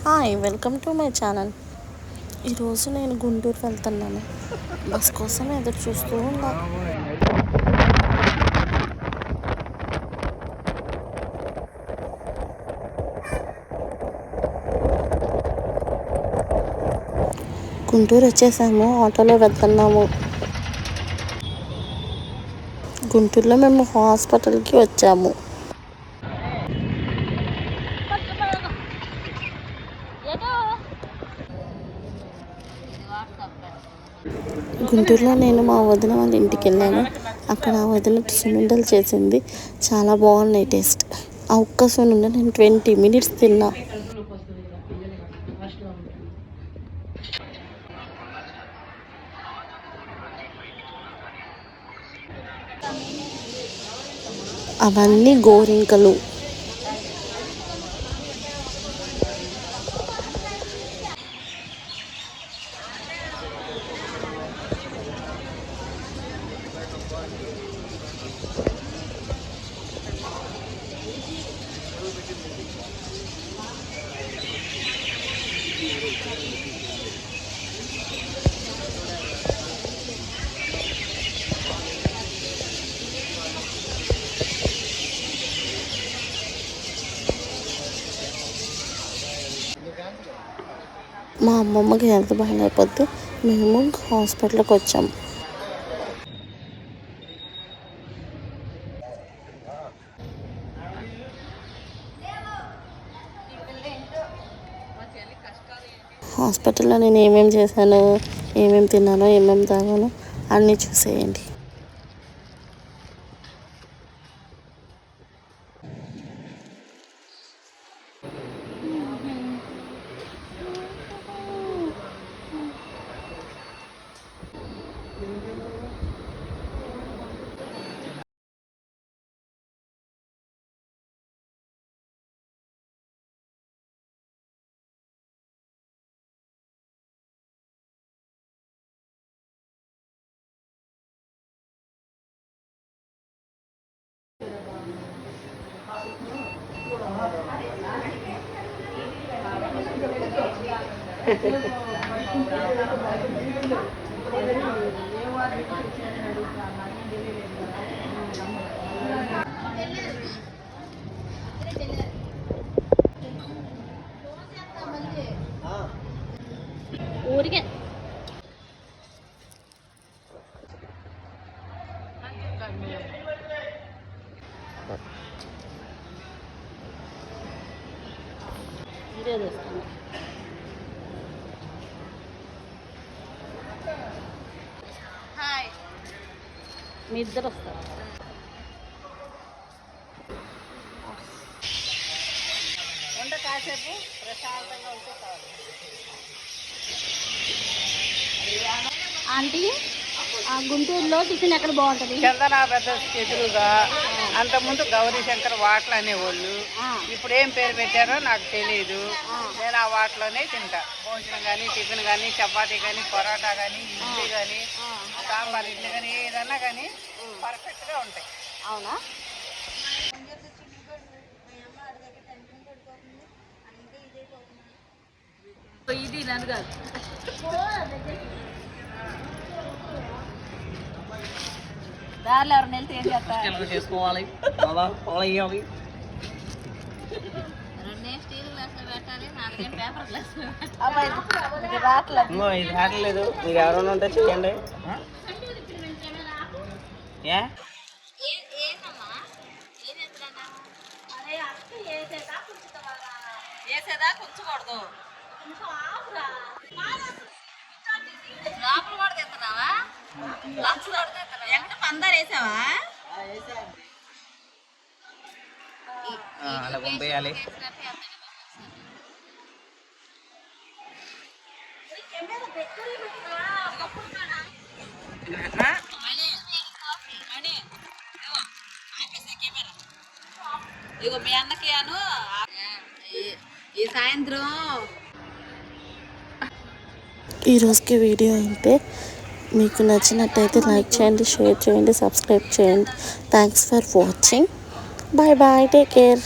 Hi, welcome to my channel. ఈరోజు నేను గుంటూరు వెళ్తున్నాను. బస్ కోసం ఎదురు చూస్తూ ఉన్నా. గుంటూరు వచ్చేసాము, ఆటోలో వెళ్తున్నాము. గుంటూరులో మేము హాస్పిటల్కి వచ్చాము. గుంటూరులో నేను మా వదిన వాళ్ళ ఇంటికి వెళ్ళాను. అక్కడ ఆ వదిన సున్నుండలు చేసింది, చాలా బాగున్నాయి టేస్ట్. ఆ ఒక్క సున్నుండ నేను 20 మినిట్స్ తిన్నా. అవన్నీ గోరింకలు. మా అమ్మమ్మకి హెల్త్ బాగాలేకపోతే మేము హాస్పిటల్కి వచ్చాం. హాస్పిటల్లో నేను ఏమేమి చేశాను, ఏమేమి తిన్నానో, ఏమేమి తాగానో అన్నీ చూసేయండి. ఊరికే హాయ్, మీ ఇద్దరు వస్తారు. వంట కాసేపు ప్రశాంతంగా ఉంటే కాదు. ఆంటీ, ఆ గుంటూరులో టిఫిన్ ఎక్కడ బాగుంటుంది? చందనా బ్రదర్స్ ఎదురుగా. అంతకుముందు గౌరీ శంకర్ వాటలు అనేవాళ్ళు. ఇప్పుడు ఏం పేరు పెట్టారో నాకు తెలియదు. నేను ఆ వాటలోనే తింటా. భోజనం కానీ, టిఫిన్ కానీ, చపాతీ కానీ, పరోటా కానీ, ఇడ్లీ కానీ, సాంబార్ ఇడ్లీ కానీ, ఏదన్నా కానీ పర్ఫెక్ట్గా ఉంటాయి. అవునా? ఇది నన్ను కాదు. దారిలో ఎవరిని వెళ్తే ఏం చేస్తారు? చేసుకోవాలి, అయ్యాలి. 2 స్టీల్ గ్లాసులు పెట్టాలి, 4 పేపర్ గ్లాసులు ఇది రావట్లేదు. మీకు ఎవరైనా ఉంటే చెప్పండి. వేసేదా కుంచకూడదు. లోపల కూడా తెస్తున్నావా? ఎక్కడ పందారు వేసావా? అలా పంపేయాలి. ఇగో మీ అన్నకి అను ఈ సాయంత్రం. ఈరోజుకి వీడియో అయితే మీకు నచ్చినట్టయితే లైక్ చేయండి, షేర్ చేయండి, సబ్స్క్రైబ్ చేయండి. Thanks for watching. Bye bye, take care.